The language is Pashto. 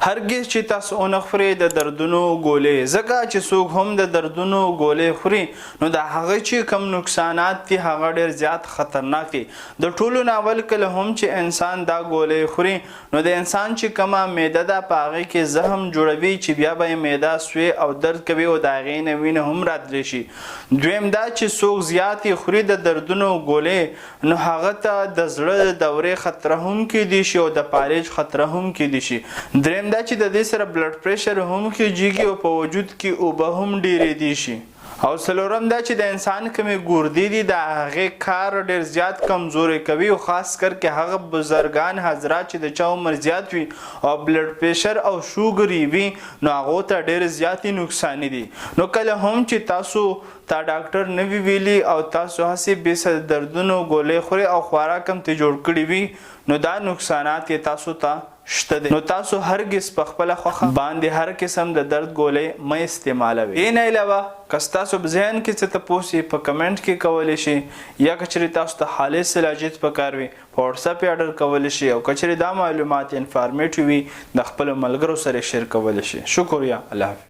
هرگز چې تاسو ونه خورئ د دردونو ګولۍ، ځکه چې څوک هم د دردونو ګولۍ خوري نو د هغه چې کم نقصانات دي هغه ډېر زیات خطرناک دي. د ټولو نه اول کله هم چې انسان دا ګولۍ خوري نو د انسان چې کومه معده ده په هغې کې زخم جوړوي چې بیا به یې معده سوی او درد کوي او د هغې نه وینه هم راتلی شي. دویم دا چې څوک زیاتې خوري د دردونو ګولۍ نو هغه ته د زړه د دورې خطره هم کیدی شي او د پالج خطره هم کیدی شي. دریم دا چې د دې سره بلډ پریشر هم کیږي او په وجود کې اوبه هم ډیریدی شي. او څلورم دا چې د انسان کومې ګردې دي د هغې کار ډېر زیات کمزوري کوي او خاص کر کې هغه بزرګان حضرات چې د چا عمر زیات وي او بلډ پریشر او شوګر یې وي نو هغو ته ډېر زیاتې نقصاني دي. نو کله هم چې تاسو تا ډاکټر نه وي ویلي او تاسو هسې بې څه دردونو ګولۍ خورئ او خوراک هم ترې جوړ کړي وي نو دا نقصانات یې تاسو ته شته دي. نو تاسو هرگز په خپله خوښه باندې هر قسم د درد ګولۍ مه استعمالوئ. دې نه علاوه که ستاسو په ذهن کې څه تپوس یې په کمنټ کې کولی شي یا که چېرې تاسو ته خالص علاجات پکار وي په وټساپ یې اډر کولی شي او که چېرې دا معلومات انفارمیټیو وي د خپلو ملګرو سره شیر کولی شي. شکریه. الله حافظ.